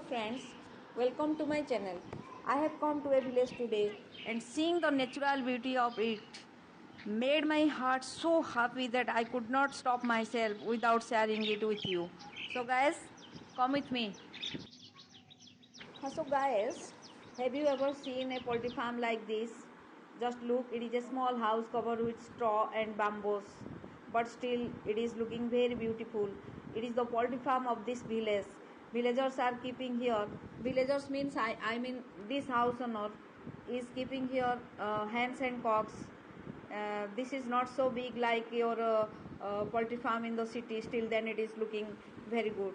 friends, welcome to my channel. I have come to a village today and seeing the natural beauty of it made my heart so happy that I could not stop myself without sharing it with you. So guys, come with me. So guys, have you ever seen a poultry farm like this? Just look, it is a small house covered with straw and bamboos, but still it is looking very beautiful. It is the poultry farm of this village. Villagers are keeping here. Villagers means I mean this house owner is keeping here hens and cocks. This is not so big like your poultry farm in the city. Still, then it is looking very good.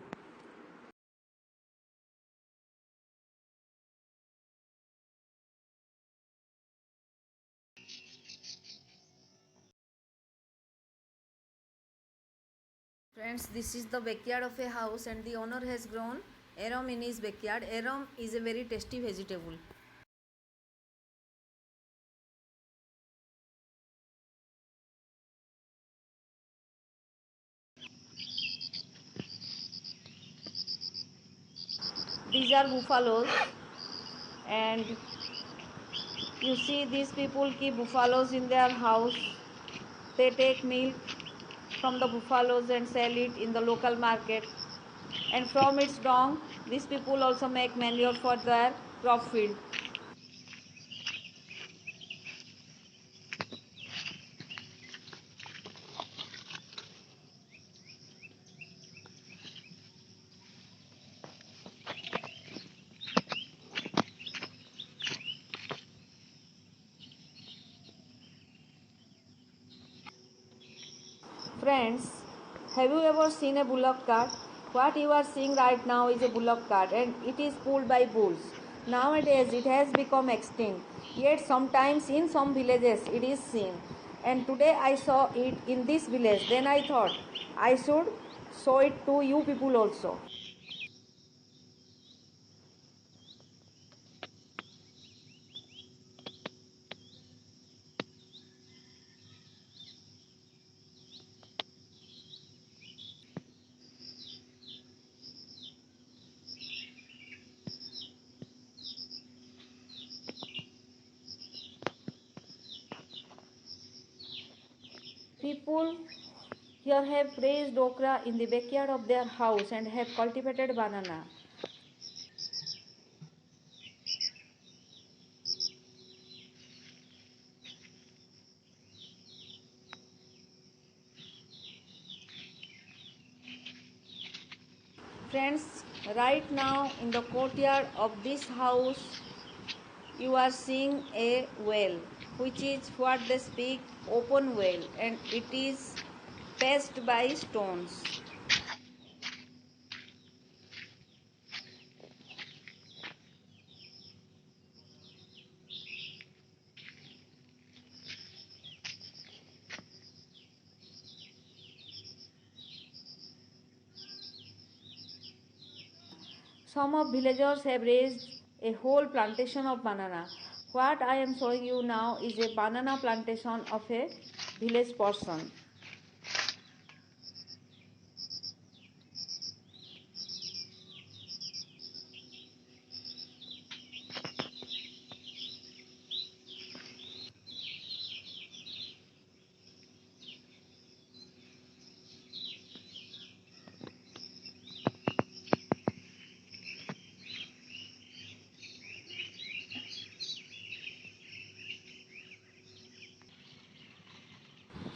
Friends, this is the backyard of a house and the owner has grown arum in his backyard. Arum is a very tasty vegetable. These are buffaloes and you see these people keep buffaloes in their house. They take milk from the buffaloes and sell it in the local market. And from its dung, these people also make manure for their crop field. Friends, have you ever seen a bullock cart? What you are seeing right now is a bullock cart and it is pulled by bulls. Nowadays it has become extinct, yet sometimes in some villages it is seen. And today I saw it in this village. Then I thought I should show it to you people also. People here have raised okra in the backyard of their house and have cultivated banana. Friends, right now in the courtyard of this house you are seeing a well, which is what they speak open well, and it is paced by stones. Some of villagers have raised a whole plantation of banana. What I am showing you now is a banana plantation of a village person.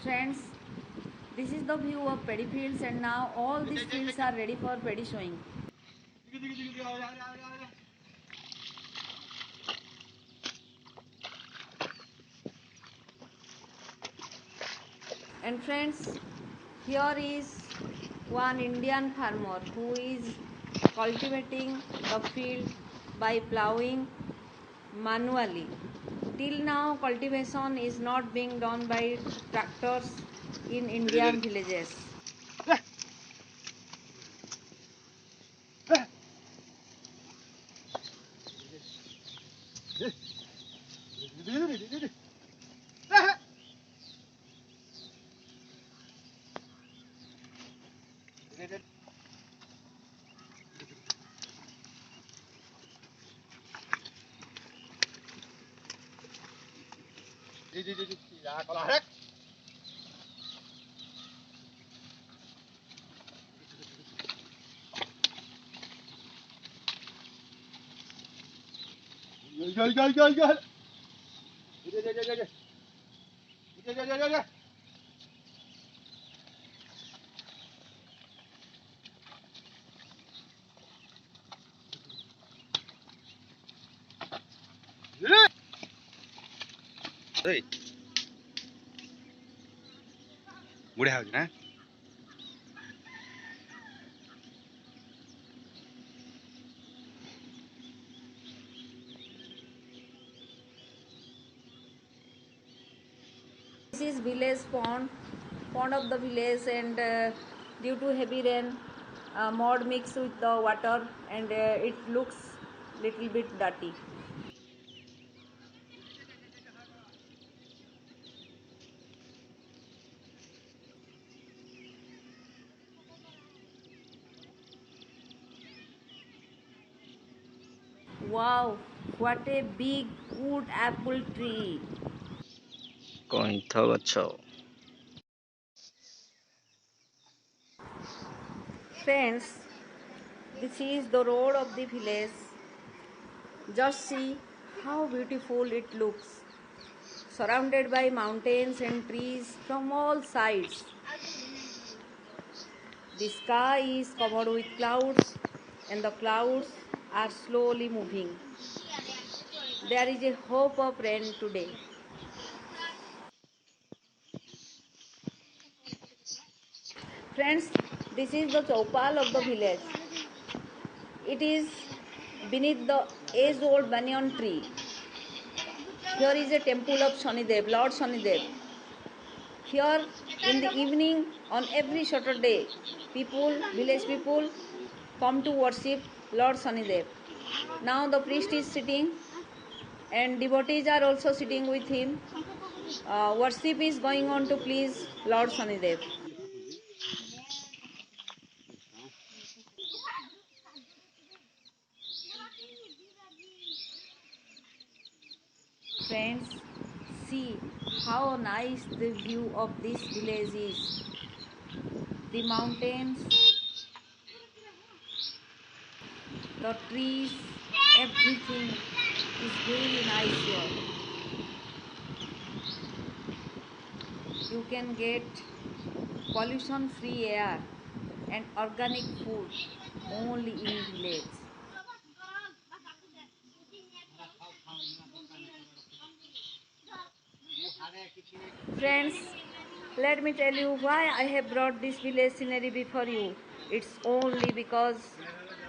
Friends, this is the view of paddy fields and now all these fields are ready for paddy sowing. And friends, here is one Indian farmer who is cultivating the field by plowing manually. Till now, cultivation is not being done by tractors in Indian villages. đi ra con lại đấy. Ghê. Đi. Hey, mudah aja nah. This is village pond of the village, and due to heavy rain, mud mixed with the water, and it looks little bit dirty. Wow, what a big wood apple tree. କଇଁଥ ଗଛ। Friends, this is the road of the village. Just see how beautiful it looks, surrounded by mountains and trees from all sides. The sky is covered with clouds, and the clouds are slowly moving. There is a hope of rain today. Friends, this is the Chaupal of the village. It is beneath the age-old banyan tree. Here is a temple of Shanidev, Lord Shanidev. Here in the evening on every Saturday, village people come to worship Lord Shanidev. Now the priest is sitting and devotees are also sitting with him. Worship is going on to please Lord Shanidev. Friends, see how nice the view of this village is. The mountains, the trees, everything is very nice here. You can get pollution free air and organic food only in village. Friends, let me tell you why I have brought this village scenery before you. It's only because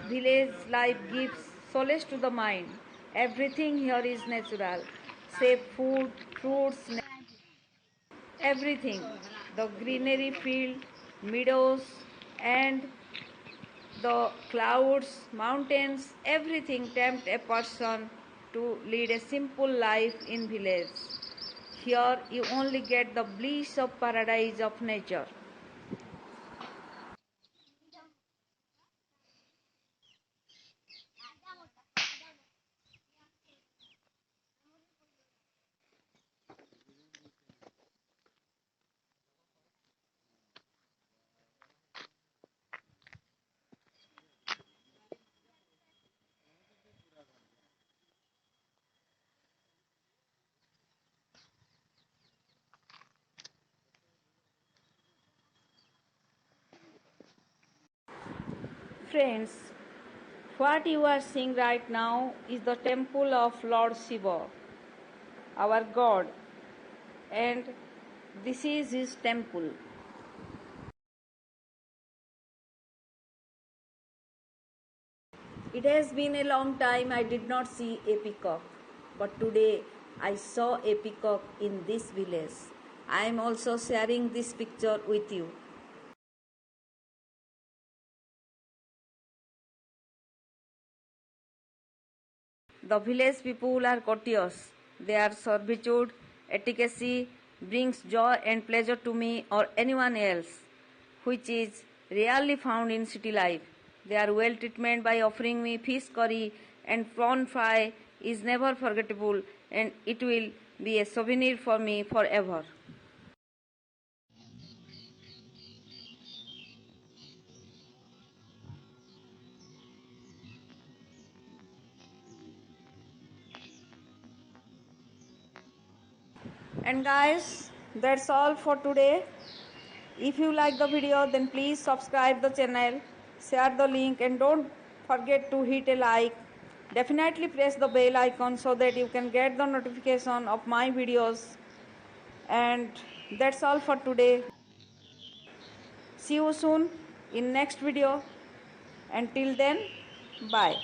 village life gives solace to the mind. Everything here is natural, save food, fruits, everything. The greenery field, meadows, and the clouds, mountains, everything tempt a person to lead a simple life in village. Here you only get the bliss of paradise of nature. Friends, what you are seeing right now is the temple of Lord Shiva, our God, and this is his temple. It has been a long time I did not see a peacock, but today I saw a peacock in this village. I am also sharing this picture with you. The village people are courteous. Their servitude, etiquette brings joy and pleasure to me or anyone else, which is rarely found in city life. Their well treatment by offering me fish curry and prawn fry is never forgettable, and it will be a souvenir for me forever. And guys, that's all for today. If you like the video, then please subscribe the channel, share the link, and don't forget to hit a like. Definitely press the bell icon so that you can get the notification of my videos. And that's all for today. See you soon in next video. Until then, bye.